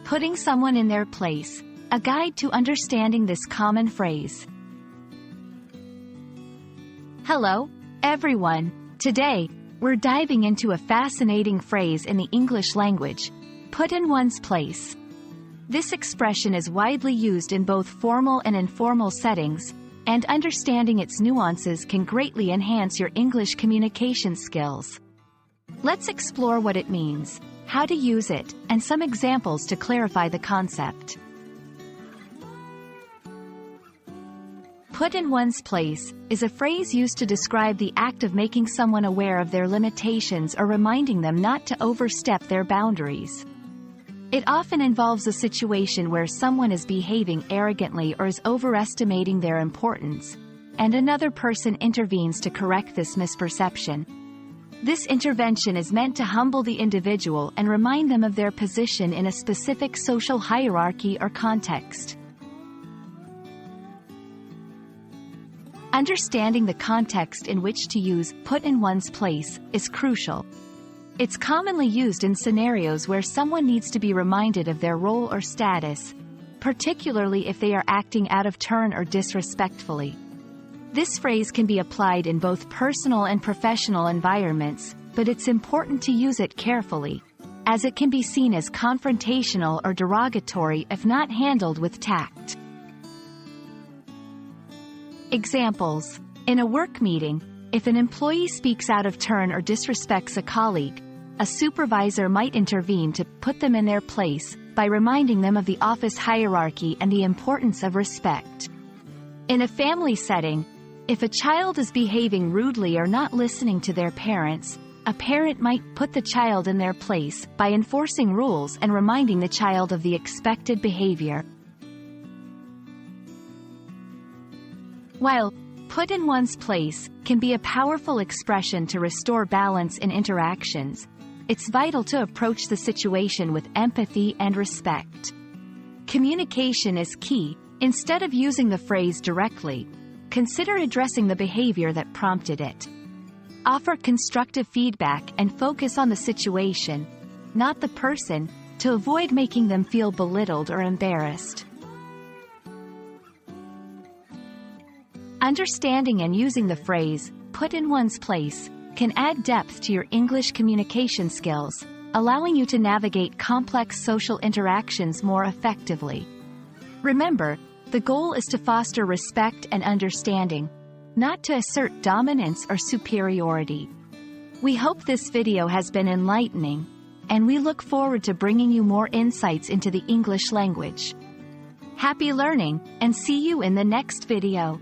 Putting someone in their place, a guide to understanding this common phrase. Hello, everyone. Today, we're diving into a fascinating phrase in the English language, put in one's place. This expression is widely used in both formal and informal settings, and understanding its nuances can greatly enhance your English communication skills. Let's explore what it means, how to use it, and some examples to clarify the concept. Put in one's place is a phrase used to describe the act of making someone aware of their limitations or reminding them not to overstep their boundaries. It often involves a situation where someone is behaving arrogantly or is overestimating their importance, and another person intervenes to correct this misperception. This intervention is meant to humble the individual and remind them of their position in a specific social hierarchy or context. Understanding the context in which to use put in one's place is crucial. It's commonly used in scenarios where someone needs to be reminded of their role or status, particularly if they are acting out of turn or disrespectfully. This phrase can be applied in both personal and professional environments, but it's important to use it carefully, as it can be seen as confrontational or derogatory if not handled with tact. Examples. In a work meeting, if an employee speaks out of turn or disrespects a colleague, a supervisor might intervene to put them in their place by reminding them of the office hierarchy and the importance of respect. In a family setting, if a child is behaving rudely or not listening to their parents, a parent might put the child in their place by enforcing rules and reminding the child of the expected behavior. While put in one's place can be a powerful expression to restore balance in interactions, it's vital to approach the situation with empathy and respect. Communication is key. Instead of using the phrase directly, consider addressing the behavior that prompted it. Offer constructive feedback and focus on the situation, not the person, to avoid making them feel belittled or embarrassed. Understanding and using the phrase, put in one's place, can add depth to your English communication skills, allowing you to navigate complex social interactions more effectively. Remember, the goal is to foster respect and understanding, not to assert dominance or superiority. We hope this video has been enlightening, and we look forward to bringing you more insights into the English language. Happy learning, and see you in the next video.